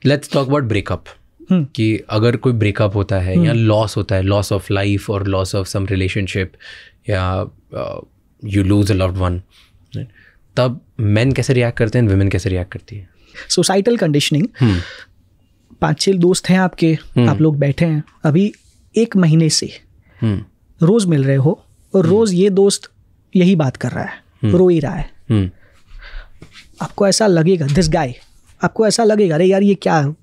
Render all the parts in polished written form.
Let's talk about breakup. कि अगर कोई ब्रेकअप होता है या लॉस होता है, लॉस ऑफ लाइफ और लॉस ऑफ सम रिलेशनशिप, या you lose a loved one, तब मेन कैसे रिएक्ट करते हैं, विमेन कैसे रिएक्ट करती है? Societal conditioning. 5-6 दोस्त हैं आपके, आप लोग बैठे हैं अभी 1 महीने से, रोज मिल रहे हो और रोज ये दोस्त यही बात कर रहा है, रो ही रहा है. आपको ऐसा लगेगा, दिस गाय, आपको ऐसा लगेगा अरे यार ये क्या,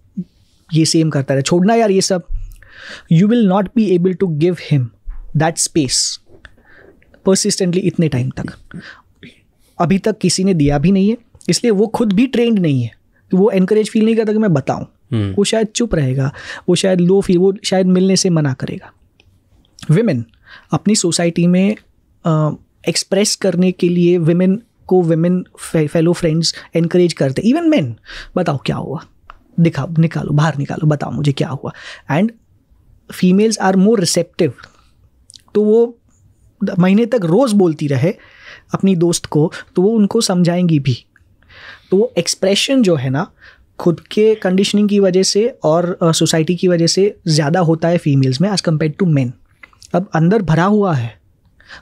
ये सेम करता है, छोड़ना यार ये सब. You will not be able to give him that space persistently इतने टाइम तक. अभी तक किसी ने दिया भी नहीं है, इसलिए वो खुद भी ट्रेंड नहीं है. वो एनकरेज फील नहीं करता कि मैं बताऊं. वो शायद चुप रहेगा, वो शायद लो फील, वो शायद मिलने से मना करेगा. विमेन अपनी सोसाइटी में एक्सप्रेस करने के लिए विमेन को विमेन फेलो फ्रेंड्स एनकरेज करते. इवन मेन, बताओ क्या हुआ, दिखाओ, निकालो, बाहर निकालो, बताओ मुझे क्या हुआ. And females are more receptive. तो वो महीने तक रोज़ बोलती रहे अपनी दोस्त को, तो वो उनको समझाएंगी भी. तो वो एक्सप्रेशन जो है ना, खुद के कंडीशनिंग की वजह से और सोसाइटी की वजह से ज़्यादा होता है फीमेल्स में एज़ कम्पेयर टू मेन. अब अंदर भरा हुआ है,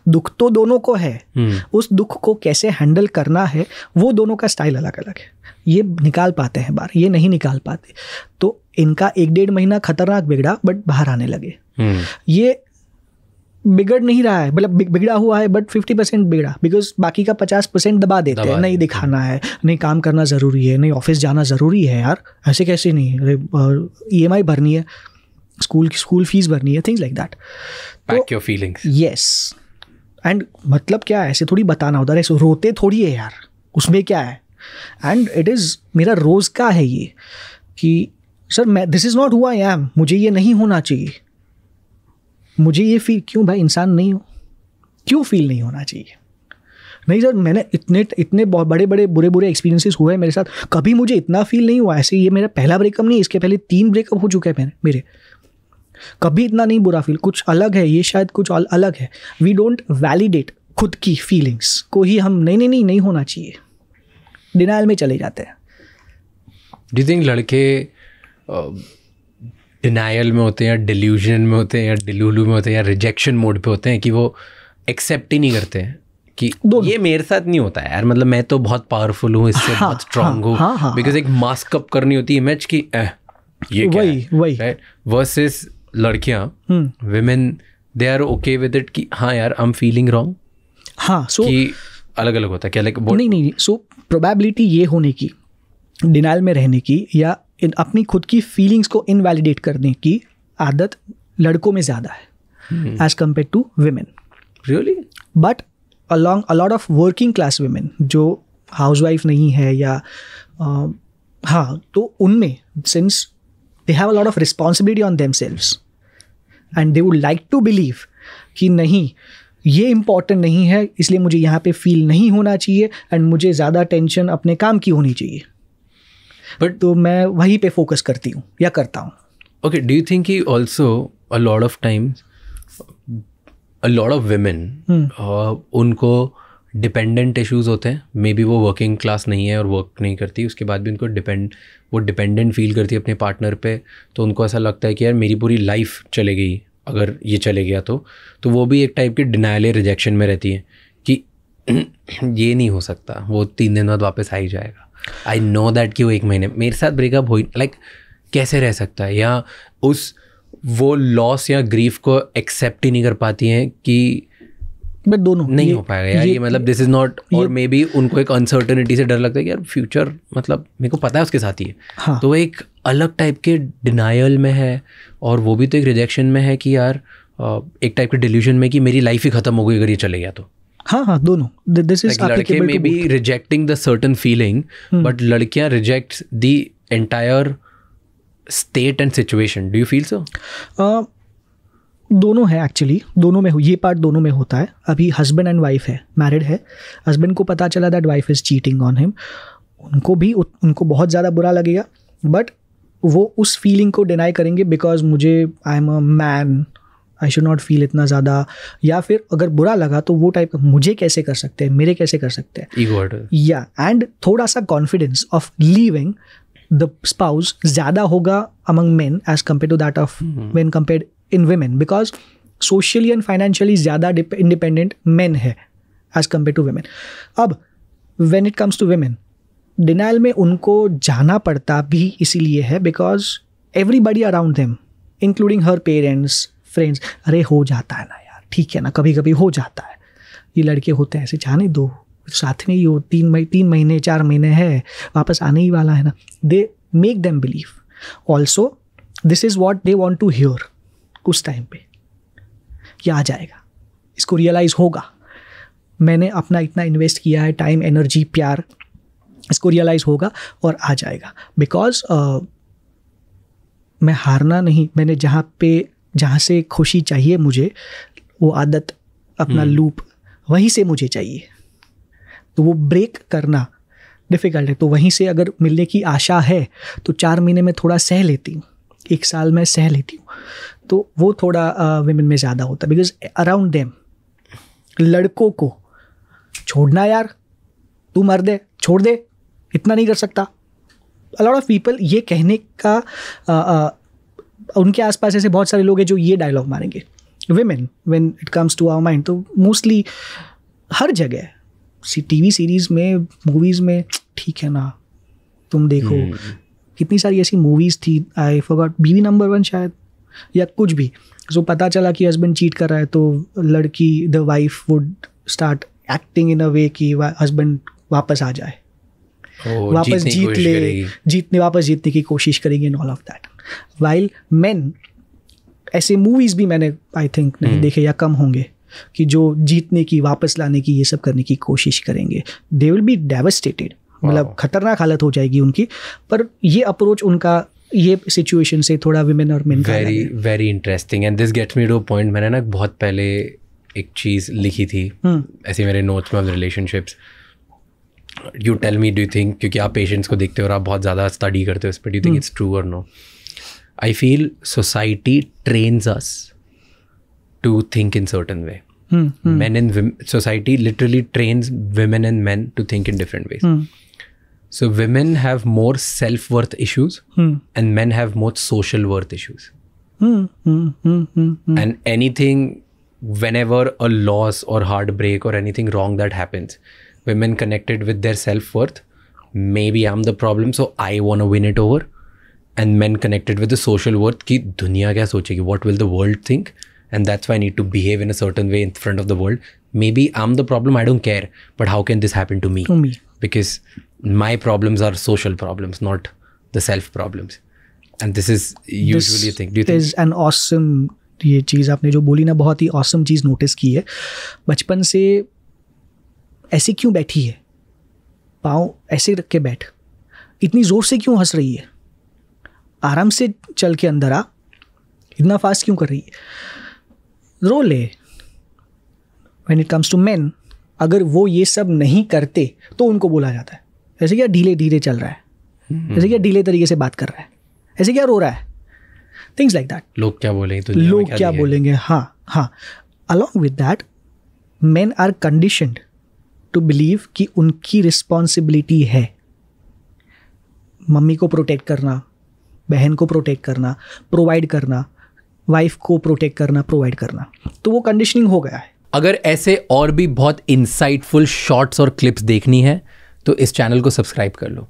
दुख तो दोनों को है. उस दुख को कैसे हैंडल करना है, वो दोनों का स्टाइल अलग अलग है. ये निकाल पाते हैं बाहर, ये नहीं निकाल पाते. तो इनका 1-1.5 महीना खतरनाक बिगड़ा, बट बाहर आने लगे. ये बिगड़ नहीं रहा है, मतलब बिगड़ा हुआ है बट 50% बिगड़ा, बिकॉज बाकी का 50% दबा देते हैं. नहीं दिखाना है, नहीं काम करना ज़रूरी है, नहीं ऑफिस जाना ज़रूरी है यार, ऐसे कैसे नहीं, EMI भरनी है, स्कूल फीस भरनी है, things like that. Pack your feelings. Yes. And मतलब क्या है, ऐसे थोड़ी बताना होता है, ऐसे रोते थोड़ी है यार, उसमें क्या है. एंड इट इज़ मेरा रोज़ का है ये कि सर मैं, this is not who I am, मुझे ये नहीं होना चाहिए, मुझे ये फील, क्यों भाई इंसान नहीं हो, क्यों फील नहीं होना चाहिए. नहीं सर, मैंने इतने बहुत बड़े बुरे एक्सपीरियंसेस हुए हैं मेरे साथ, कभी मुझे इतना फील नहीं हुआ. ऐसे ये मेरा पहला ब्रेकअप नहीं, इसके पहले 3 ब्रेकअप हो चुके हैं मेरे, कभी इतना नहीं बुरा फील. कुछ अलग है ये, शायद कुछ अलग है. वी डोंट वैलिडेट खुद की फीलिंग्स को ही हम नहीं होना चाहिए, डिनायल में चले जाते हैं. डू यू थिंक लड़के डिनायल में होते हैं, या डिल्यूजन में होते हैं, या डिलूलू में होते हैं, या रिजेक्शन मोड पे होते हैं, कि वो एक्सेप्ट ही नहीं करते हैं कि ये मेरे साथ नहीं होता है यार, मतलब मैं तो बहुत पावरफुल हूँ, इससे बहुत स्ट्रांग हूँ, बिकॉज एक मास्क अप करनी होती है इमेज की, ये क्या है, राइट. वर्सेस लड़कियाँ, women, they are okay with it कि हाँ यार आई एम फीलिंग रॉन्ग. हाँ, सो कि अलग अलग होता है क्या, लाइक नहीं. सो प्रोबेबिलिटी ये होने की, डिनायल में रहने की, या अपनी खुद की फीलिंग्स को इनवैलिडेट करने की आदत लड़कों में ज़्यादा है as compare to women. Really? But along a lot of working class women जो हाउसवाइफ नहीं है, या हाँ, तो उनमें since they have a lot of responsibility on themselves and they would like to believe कि नहीं ये इम्पॉर्टेंट नहीं है, इसलिए मुझे यहाँ पे फील नहीं होना चाहिए एंड मुझे ज़्यादा टेंशन अपने काम की होनी चाहिए. बट तो मैं वहीं पे फोकस करती हूँ या करता हूँ. ओके, डू यू थिंक कि also a lot of times a lot of women, उनको डिपेंडेंट इश्यूज होते हैं, मे बी वो वर्किंग क्लास नहीं है और वर्क नहीं करती, उसके बाद भी उनको वो डिपेंडेंट फील करती है अपने पार्टनर पे, तो उनको ऐसा लगता है कि यार मेरी पूरी लाइफ चले गई अगर ये चले गया तो वो भी एक टाइप की डिनायल रिजेक्शन में रहती है कि ये नहीं हो सकता, वो 3 दिन बाद वापस आ ही जाएगा. आई नो दैट कि वो 1 महीने मेरे साथ ब्रेकअप हो, लाइक कैसे रह सकता है, या वो लॉस या ग्रीफ को एक्सेप्ट ही नहीं कर पाती हैं कि बट दोनों नहीं हो पाएगा यार, ये मतलब दिस इज़ नॉट, और मे बी उनको एक अनसर्टेनिटी से डर लगता है कि यार फ्यूचर, मतलब मेरे को पता है उसके साथ ही है. हाँ. तो एक अलग टाइप के डिनायल में है, और वो भी तो एक रिजेक्शन में है कि यार एक टाइप के डिल्यूजन में कि मेरी लाइफ ही खत्म हो गई अगर ये चले गया तो. हाँ, दोनों. दिस इज लड़के may be rejecting the certain feeling, but लड़कियां reject the entire state and situation. Do you feel so? दोनों है एक्चुअली, दोनों में ये पार्ट दोनों में होता है. अभी हस्बैंड एंड वाइफ है, मैरिड है, हस्बैंड को पता चला that wife is cheating on him, उनको बहुत ज़्यादा बुरा लगेगा, बट वो उस फीलिंग को डिनाई करेंगे बिकॉज मुझे I am a man, I should not feel इतना ज़्यादा, या फिर अगर बुरा लगा तो वो टाइप मुझे कैसे कर सकते हैं, मेरे कैसे कर सकते हैं, ईगो. या एंड थोड़ा सा confidence of leaving the spouse ज़्यादा होगा among men as compare to that of when compared in women, because socially and financially ज़्यादा इंडिपेंडेंट मेन है एज कम्पेयर टू women. अब when it comes to women, denial में उनको जाना पड़ता भी इसीलिए है because everybody around them including her parents, friends, अरे हो जाता है ना यार, ठीक है ना, कभी कभी हो जाता है, ये लड़के होते हैं ऐसे, जाने दो, साथ में ही हो, 3 महीने 4 महीने है, वापस आने ही वाला है ना. They make them believe also this is what they want to hear उस टाइम पे, क्या आ जाएगा, इसको रियलाइज़ होगा, मैंने अपना इतना इन्वेस्ट किया है, टाइम, एनर्जी, प्यार, इसको रियलाइज़ होगा और आ जाएगा. बिकॉज मैं हारना नहीं, मैंने जहाँ से खुशी चाहिए मुझे, वो आदत, अपना लूप, वहीं से मुझे चाहिए, तो वो ब्रेक करना डिफ़िकल्ट है. तो वहीं से अगर मिलने की आशा है तो 4 महीने में थोड़ा सह लेती हूँ, 1 साल में सह लेती हूँ, तो वो थोड़ा विमेन में ज़्यादा होता है. बिकॉज अराउंड देम, लड़कों को छोड़ना यार, तू मर दे, छोड़ दे, इतना नहीं कर सकता. अ लॉट ऑफ पीपल ये कहने का उनके आसपास ऐसे बहुत सारे लोग हैं जो ये डायलॉग मारेंगे. Women when it comes to our mind, तो मोस्टली हर जगह टीवी सीरीज़ में, मूवीज़ में, ठीक है ना, तुम देखो कितनी सारी ऐसी मूवीज़ थी, आई फॉरगॉट, बीवी नंबर 1 शायद, या कुछ भी, सो पता चला कि हस्बैंड चीट कर रहा है तो लड़की, the wife would start acting in a way कि हस्बैंड वापस आ जाए, वापस जीतने की कोशिश करेंगे in all of that. While main, ऐसे मूवीज़ भी मैंने आई थिंक नहीं देखे या कम होंगे कि जो जीतने की, वापस लाने की, ये सब करने की कोशिश करेंगे. दे विल बी डेवस्टेटेड, मतलब खतरनाक हालत हो जाएगी उनकी. पर ये अप्रोच उनका, ये सिचुएशन से थोड़ा विमेन और मेन का very interesting. And this gets me to a point, मैंने ना बहुत पहले एक चीज़ लिखी थी ऐसे मेरे नोट्स में, relationships. You tell me, do you think, क्योंकि आप पेशेंट्स को देखते हो और आप बहुत ज़्यादा स्टडी करते हो इस पर, do you think it's true और no? I feel society trains us to think in certain way. Men and women, society literally trains women and men to think in different ways. So women have more self-worth issues and men have more social worth issues. And anything, whenever a loss or heartbreak or anything wrong that happens, women connected with their self-worth, maybe I'm the problem, so I want to win it over. And men connected with the social worth, ki duniya kya sochegi, what will the world think? And that's why I need to behave in a certain way in front of the world. Maybe I'm the problem, I don't care, but how can this happen to me? Because my problems are social problems, not the self problems. And this is usually a thing. Do you think? Is an awesome, ये चीज़ आपने जो बोली ना, बहुत ही awesome चीज़ notice की है. बचपन से ऐसे क्यों बैठी है, पाँव ऐसे रख के बैठ, इतनी ज़ोर से क्यों हंस रही है, आराम से चल के अंदर आ, इतना फास्ट क्यों कर रही है, रो ले. When it comes to men, अगर वो ये सब नहीं करते तो उनको बोला जाता है ऐसे क्या ढीले चल रहा है, ऐसे क्या ढीले तरीके से बात कर रहा है, ऐसे क्या रो रहा है, थिंग्स लाइक दैट. लोग क्या बोलेंगे, लोग क्या बोलेंगे. हाँ. Along with that, men are conditioned to believe कि उनकी रिस्पॉन्सिबिलिटी है मम्मी को प्रोटेक्ट करना, बहन को प्रोटेक्ट करना, प्रोवाइड करना, वाइफ को प्रोटेक्ट करना, प्रोवाइड करना. तो वो कंडीशनिंग हो गया है. अगर ऐसे और भी बहुत इंसाइटफुल शॉर्ट्स और क्लिप्स देखनी है तो इस चैनल को सब्सक्राइब कर लो.